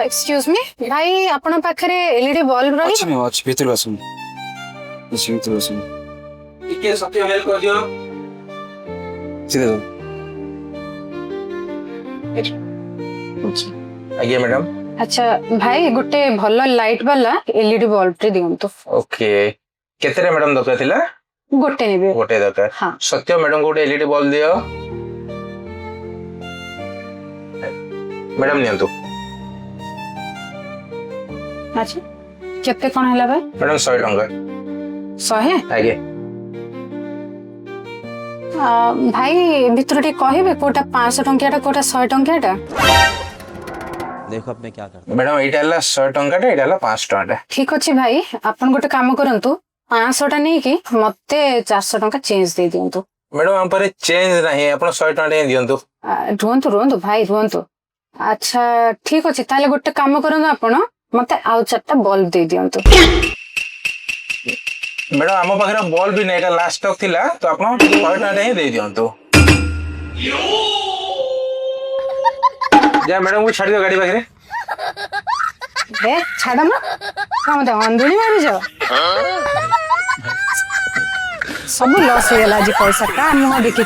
Excuse me भाई आपण पाखरे एलईडी बल्ब रही अच्छी मैं अच्छी भीतर बसूँ अच्छी भीतर बसूँ ଟିକେ ସତ୍ୟ ହେଲ୍ପ କରିଦିଅ। सीधे जाओ ଆଜ୍ଞା ମ୍ୟାଡାମ। अच्छा भाई गोटे भल लाइट वाला एलईडी बल्ब टे दियंतु ओके କେତେରେ ମ୍ୟାଡାମ ଦରକାର ଥିଲା? गोटे नेबे ଗୋଟେ ଦରକାର। हाँ ସତ୍ୟ ମ୍ୟାଡାମ ଗୋଟେ ଏଲଇଡି ବଲ୍ବ ଦିଅ। ମ୍ୟାଡାମ ନିଅନ୍ତୁ। अच्छा केते कोन हला भाई ମ୍ୟାଡାମ 100 ଟଙ୍କା। 100 ଆଜ୍ଞା भाई भितर टे कहबे कोटा 500 टंकियाटा कोटा 100 टंकियाटा देखो अब मैं क्या करता ମ୍ୟାଡାମ ଏଇଟା ହେଲା 100 ଟଙ୍କାଟା ଏଇଟା ହେଲା 500 ଟଙ୍କାଟା। ठीक अछि भाई आपण गोटे काम करंतु 500 टा नै कि मते 400 टंका चेंज दे दियंतु ମ୍ୟାଡାମ ଆମ ପାଖରେ ଚେଞ୍ଜ ନାହିଁ ଆପଣ 100 ଟଙ୍କା ହିଁ ଦିଅନ୍ତୁ। रुहंतु रुहंतु भाई रुहंतु अच्छा ठीक अछि ताले गोटे काम करंतु आपण मते आउ चारटा बल्ब दे दियंतु ମ୍ୟାଡାମ ଆମ ପାଖରେ ବଲ୍ବ ବି ନାହିଁ ଏଇଟା ଲାଷ୍ଟ ଷ୍ଟକ୍ ଥିଲା ତ ଆପଣ 100 ଟଙ୍କା ହିଁ ଦେଇ ଦିଅନ୍ତୁ। ଯା ମ୍ୟାଡାମ ମୁଁ ଛାଡି ଦିଅ ଗାଡି ପାଖରେ। ए छाड़ ना कम दे अंधुनी मारू जाओ सब लॉस हो गला जी पैसा का मुंह देखि